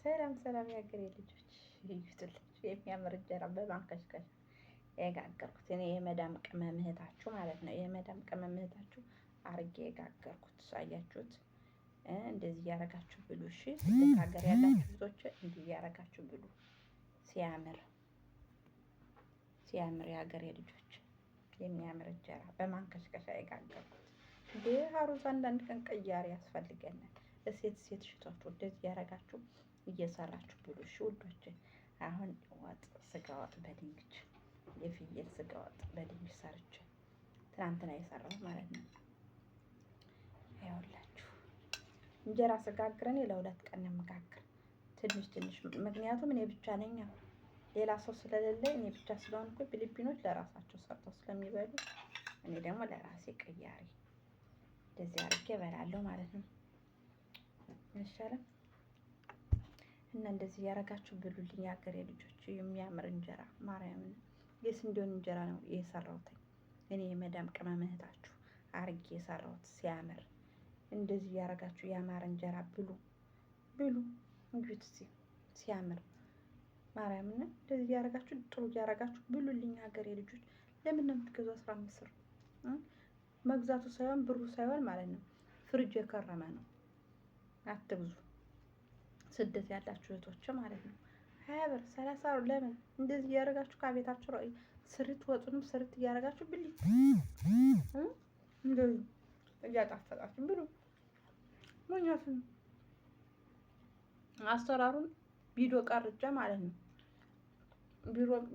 ሰላም ሰላም የሀገሬ ልጆች ይዩትልኝ የሚያምር እንጀራ በማንከሽከሽ የጋገርኩት እኔ የመዳም ቅመም እህታችሁ ማለት ነው። የመዳም ቅመም እህታችሁ አርጌ የጋገርኩት አያችሁት። እንደዚህ እያረጋችሁ ብሉ እሺ። ስደት ሀገር ያላችሁ ልጆች እንዲህ እያረጋችሁ ብሉ። ሲያምር ሲያምር የሀገሬ ልጆች የሚያምር እንጀራ በማንከሽከሻ የጋገርኩት። እንደ ሀሩዝ አንዳንድ ቀን ቀያሪ ያስፈልገናል። ሴት ሽቶች እንደዚህ እያረጋችሁ እየሰራችሁ ብሉ እሺ ውዶች። አሁን ወጥ ስጋ ወጥ በድንች የፍየል ስጋ ወጥ በድንች ሰርቼ ትናንትና የሰራው ማለት ነው። ያውላችሁ እንጀራ ስጋግር እኔ ለሁለት ቀን ነው የምጋግር ትንሽ ትንሽ። ምክንያቱም እኔ ብቻ ነኝ፣ ሌላ ሰው ስለሌለ እኔ ብቻ ስለሆንኩ ፊሊፒኖች ለራሳቸው ሰርተው ስለሚበሉ እኔ ደግሞ ለራሴ ቅያሬ እንደዚህ አድርጌ እበላለሁ ማለት ነው። ይሻላል እና እንደዚህ ያረጋችሁ ብሉልኝ የሀገሬ ልጆች። የሚያምር እንጀራ ማርያምን የስንዴውን እንጀራ ነው የሰራሁት እኔ የመዳም ቅመም እህታችሁ አርጌ የሰራሁት ሲያምር። እንደዚህ ያረጋችሁ ያማረ እንጀራ ብሉ ብሉ። እንግዲህ ሲያምር ማርያምን እንደዚህ ያረጋችሁ ጥሩ ያረጋችሁ ብሉልኝ ሀገሬ ልጆች። ለምን ነው የምትገዙ? 15 ብር መግዛቱ ሳይሆን ብሩ ሳይሆን ማለት ነው ፍሪጅ የከረመ ነው። አትግዙ። ስደት ያላችሁ እህቶች ማለት ነው 20 ብር 30 ብር ለምን እንደዚህ እያደረጋችሁ ከቤታችሁ ስሪት ወጡንም ስሪት እያደረጋችሁ ብልኝ እንደዚህ እያጣፈጣችሁ ብሉ። ሞኛት አሰራሩን ቪዲዮ ቀርጬ ማለት ነው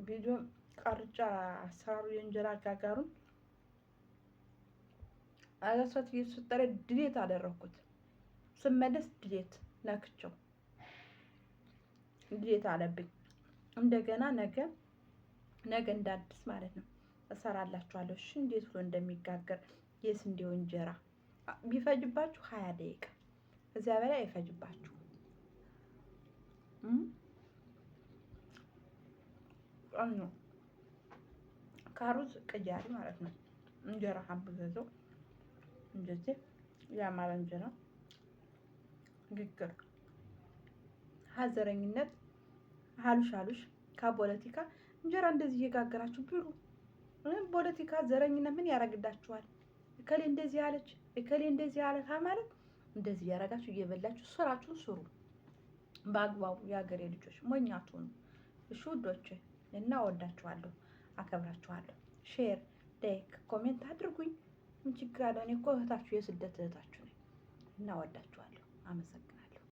ቪዲዮ ቀርጬ አሰራሩ የእንጀራ አጋጋሩን አላሳት እየተሰጠረ ድሌት አደረኩት። ስመለስ ድሌት ነክቸው ድሌት አለብኝ። እንደገና ነገ እንዳዲስ ማለት ነው እሰራላችኋለሁ። እሺ እንዴት ብሎ እንደሚጋገር የስንዴው እንጀራ ቢፈጅባችሁ 20 ደቂቃ እዚያ በላይ አይፈጅባችሁ። አሁን ካሩዝ ቅያሪ ማለት ነው። እንጀራ ሀብዘዘው እንደዚህ ያማረ እንጀራ ግግር ሀዘረኝነት አሉሽ ከፖለቲካ እንጀራ እንደዚህ እየጋገራችሁ ብሉ። ፖለቲካ ዘረኝነት ምን ያረግዳችኋል? እከሌ እንደዚህ አለች እከሌ እንደዚህ አለ ማለት እንደዚህ ያረጋችሁ እየበላችሁ ስራችሁን ስሩ በአግባቡ። የሀገሬ ልጆች ሞኛችሁን እሺ ውዶች። እና ወዳችኋለሁ፣ አከብራችኋለሁ። ሼር ላይክ ኮሜንት አድርጉኝ። ምን ችግር አለ? እኔ እኮ እህታችሁ የስደት እህታችሁ ነኝ እና ወዳችኋለሁ። አመሰግናለሁ።